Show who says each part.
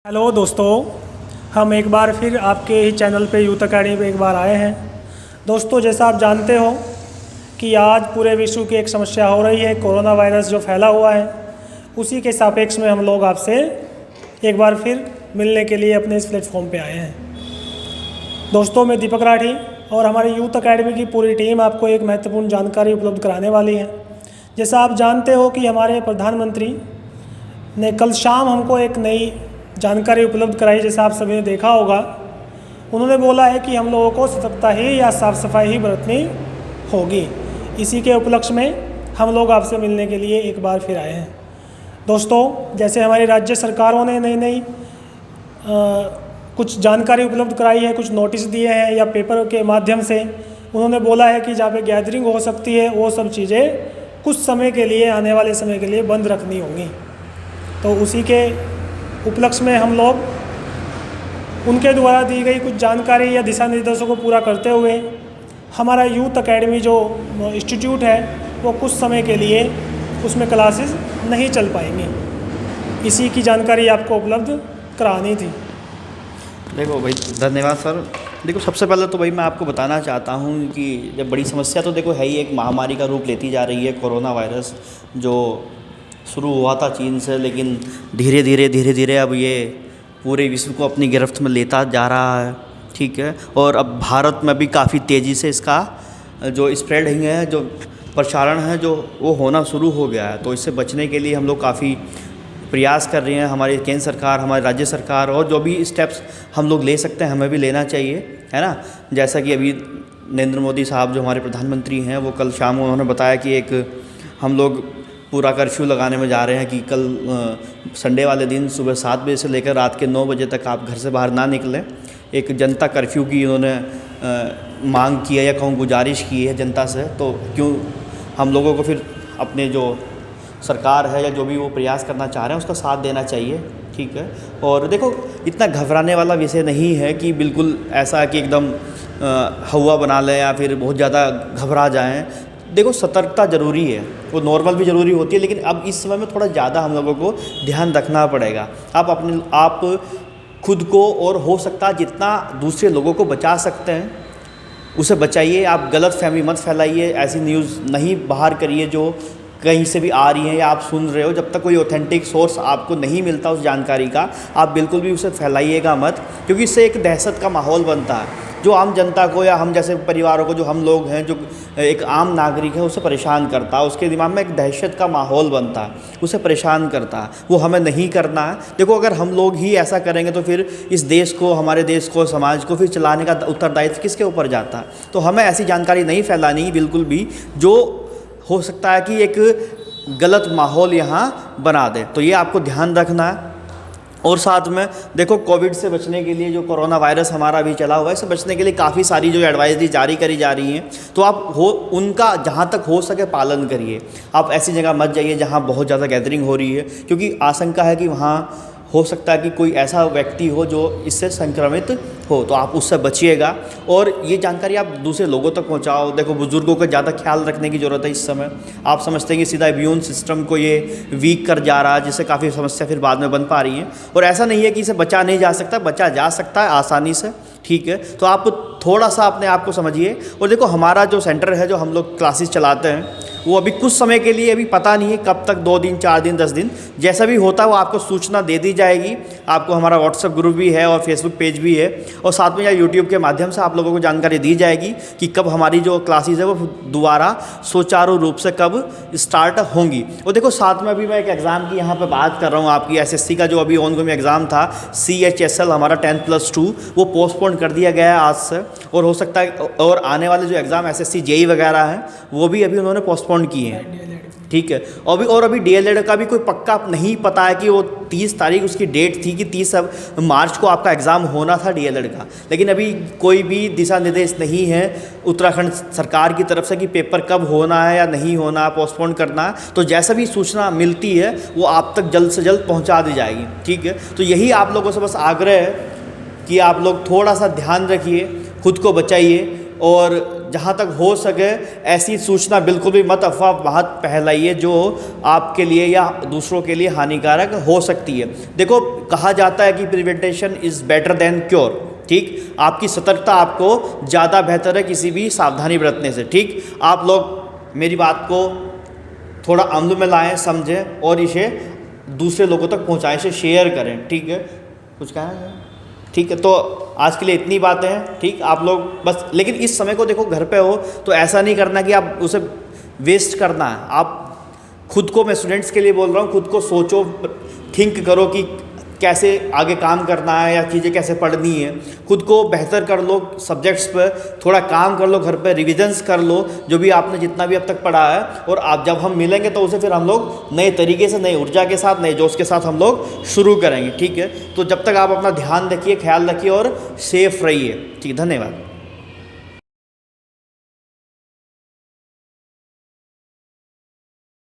Speaker 1: Hello दोस्तों, हम एक बार फिर आपके ही चैनल पे यूथ अकेडमी पे एक बार आए हैं। दोस्तों, जैसा आप जानते हो कि आज पूरे विश्व की एक समस्या हो रही है, कोरोना वायरस जो फैला हुआ है, उसी के सापेक्ष में हम लोग आपसे एक बार फिर मिलने के लिए अपने इस प्लेटफॉर्म पे आए हैं। दोस्तों, मैं दीपक राठी और हमारी यूथ अकेडमी की पूरी टीम आपको एक महत्वपूर्ण जानकारी उपलब्ध कराने वाली है। जैसा आप जानते हो कि हमारे प्रधानमंत्री ने कल शाम हमको एक नई जानकारी उपलब्ध कराई। जैसा आप सभी ने देखा होगा, उन्होंने बोला है कि हम लोगों को सतर्कता ही या साफ़ सफाई ही बरतनी होगी। इसी के उपलक्ष्य में हम लोग आपसे मिलने के लिए एक बार फिर आए हैं। दोस्तों, जैसे हमारी राज्य सरकारों ने नई कुछ जानकारी उपलब्ध कराई है, कुछ नोटिस दिए हैं या पेपर के माध्यम से उन्होंने बोला है कि जहाँ पे गैदरिंग हो सकती है वो सब चीज़ें कुछ समय के लिए, आने वाले समय के लिए बंद रखनी होंगी। तो उसी के उपलक्ष्य में हम लोग उनके द्वारा दी गई कुछ जानकारी या दिशा निर्देशों को पूरा करते हुए हमारा यूथ अकेडमी जो इंस्टीट्यूट है वो कुछ समय के लिए उसमें क्लासेस नहीं चल पाएंगी। इसी की जानकारी आपको उपलब्ध करानी थी।
Speaker 2: देखो भाई, धन्यवाद सर। देखो, सबसे पहले तो भाई मैं आपको बताना चाहता हूँ कि जब बड़ी समस्या तो देखो है ही, एक महामारी का रूप लेती जा रही है कोरोना वायरस, जो शुरू हुआ था चीन से, लेकिन धीरे धीरे अब ये पूरे विश्व को अपनी गिरफ्त में लेता जा रहा है। ठीक है, और अब भारत में भी काफ़ी तेज़ी से इसका जो स्प्रेडिंग है, जो प्रसारण है, जो वो होना शुरू हो गया है। तो इससे बचने के लिए हम लोग काफ़ी प्रयास कर रहे हैं। हमारी केंद्र सरकार, हमारी राज्य सरकार, और जो भी स्टेप्स हम लोग ले सकते हैं हमें भी लेना चाहिए, है ना। जैसा कि अभी नरेंद्र मोदी साहब जो हमारे प्रधानमंत्री हैं, वो कल शाम उन्होंने बताया कि एक हम लोग पूरा कर्फ्यू लगाने में जा रहे हैं कि कल संडे वाले दिन सुबह 7 बजे से लेकर रात के 9 बजे तक आप घर से बाहर ना निकलें। एक जनता कर्फ्यू की उन्होंने मांग की है, या कहूँ गुजारिश की है जनता से। तो क्यों हम लोगों को फिर अपने जो सरकार है या जो भी वो प्रयास करना चाह रहे हैं उसका साथ देना चाहिए। ठीक है, और देखो, इतना घबराने वाला विषय नहीं है कि बिल्कुल ऐसा कि एकदम हवा बना लें या फिर बहुत ज़्यादा घबरा जाएं। देखो, सतर्कता ज़रूरी है, वो नॉर्मल भी ज़रूरी होती है, लेकिन अब इस समय में थोड़ा ज़्यादा हम लोगों को ध्यान रखना पड़ेगा। आप खुद को, और हो सकता है जितना दूसरे लोगों को बचा सकते हैं उसे बचाइए। आप गलत फहमी मत फैलाइए, ऐसी न्यूज़ नहीं बाहर करिए जो कहीं से भी आ रही हैं या आप सुन रहे हो। जब तक कोई ऑथेंटिक सोर्स आपको नहीं मिलता उस जानकारी का, आप बिल्कुल भी उसे फैलाइएगा मत, क्योंकि इससे एक दहशत का माहौल बनता है जो आम जनता को या हम जैसे परिवारों को, जो हम लोग हैं, जो एक आम नागरिक है, उसे परेशान करता है। उसके दिमाग में एक दहशत का माहौल बनता है, उसे परेशान करता है। वो हमें नहीं करना है। देखो, अगर हम लोग ही ऐसा करेंगे तो फिर इस देश को, हमारे देश को, समाज को फिर चलाने का उत्तरदायित्व किसके ऊपर जाता है। तो हमें ऐसी जानकारी नहीं फैलानी बिल्कुल भी, जो हो सकता है कि एक गलत माहौल यहाँ बना दे। तो ये आपको ध्यान रखना है। और साथ में देखो, कोविड से बचने के लिए, जो कोरोना वायरस हमारा अभी चला हुआ है, इससे बचने के लिए काफ़ी सारी जो एडवाइजरी जारी करी जा रही हैं, तो आप उनका जहाँ तक हो सके पालन करिए। आप ऐसी जगह मत जाइए जहाँ बहुत ज़्यादा गैदरिंग हो रही है, क्योंकि आशंका है कि वहाँ हो सकता है कि कोई ऐसा व्यक्ति हो जो इससे संक्रमित हो, तो आप उससे बचिएगा। और ये जानकारी आप दूसरे लोगों तक पहुंचाओ। देखो, बुज़ुर्गों का ज़्यादा ख्याल रखने की ज़रूरत है इस समय। आप समझते हैं कि सीधा इम्यून सिस्टम को ये वीक कर जा रहा है, जिससे काफ़ी समस्या फिर बाद में बन पा रही हैं। और ऐसा नहीं है कि इसे बचा नहीं जा सकता, बचा जा सकता है आसानी से। ठीक है, तो आप थोड़ा सा अपने आप को समझिए। और देखो, हमारा जो सेंटर है, जो हम लोग क्लासेस चलाते हैं, वो अभी कुछ समय के लिए, अभी पता नहीं है कब तक, 2 दिन, 4 दिन, 10 दिन, जैसा भी होता है वो आपको सूचना दे दी जाएगी। आपको हमारा व्हाट्सएप ग्रुप भी है और फेसबुक पेज भी है, और साथ में या यूट्यूब के माध्यम से आप लोगों को जानकारी दी जाएगी कि कब हमारी जो क्लासेस है वो दोबारा सुचारू रूप से कब स्टार्ट होंगी। और देखो, साथ में अभी मैं एक एग्ज़ाम की यहाँ पे बात कर रहा हूँ, आपकी एसएससी का जो अभी ऑनगोइंग एग्ज़ाम था, CHSL हमारा 10+2, वो पोस्टपोन कर दिया गया है आज से। और हो सकता है, और आने वाले जो एग्ज़ाम SSC JEE वगैरह हैं, वो भी अभी उन्होंने पोस्टपोन किए हैं। ठीक है, अभी DLED का भी कोई पक्का नहीं पता है कि वो 30 तारीख उसकी डेट थी कि 30 मार्च को आपका एग्ज़ाम होना था DLED का, लेकिन अभी कोई भी दिशा निर्देश नहीं है उत्तराखंड सरकार की तरफ से कि पेपर कब होना है या नहीं होना है, पोस्टपोन करना है। तो जैसा भी सूचना मिलती है वो आप तक जल्द से जल्द पहुंचा दी जाएगी। ठीक है, तो यही आप लोगों से बस आग्रह है कि आप लोग थोड़ा सा ध्यान रखिए, खुद को बचाइए। और जहाँ तक हो सके ऐसी सूचना बिल्कुल भी मत अफवाह फैलाइए जो आपके लिए या दूसरों के लिए हानिकारक हो सकती है। देखो, कहा जाता है कि prevention is better than cure. ठीक, आपकी सतर्कता आपको ज़्यादा बेहतर है किसी भी सावधानी बरतने से। ठीक, आप लोग मेरी बात को थोड़ा अमल में लाएं, समझें और इसे दूसरे लोगों तक पहुंचाएं, इसे शेयर करें। ठीक है, कुछ कहना है? ठीक है, तो आज के लिए इतनी बातें हैं। ठीक, आप लोग बस, लेकिन इस समय को देखो, घर पे हो तो ऐसा नहीं करना कि आप उसे वेस्ट करना है। आप खुद को, मैं स्टूडेंट्स के लिए बोल रहा हूँ, खुद को सोचो, थिंक करो कि कैसे आगे काम करना है या चीज़ें कैसे पढ़नी है। खुद को बेहतर कर लो, सब्जेक्ट्स पर थोड़ा काम कर लो, घर पे रिविजन्स कर लो जो भी आपने जितना भी अब तक पढ़ा है। और आप जब हम मिलेंगे तो उसे फिर हम लोग नए तरीके से, नई ऊर्जा के साथ, नए जोश के साथ हम लोग शुरू करेंगे। ठीक है, तो जब तक आप अपना ध्यान रखिए, ख्याल रखिए और सेफ रहिए। ठीक, धन्यवाद।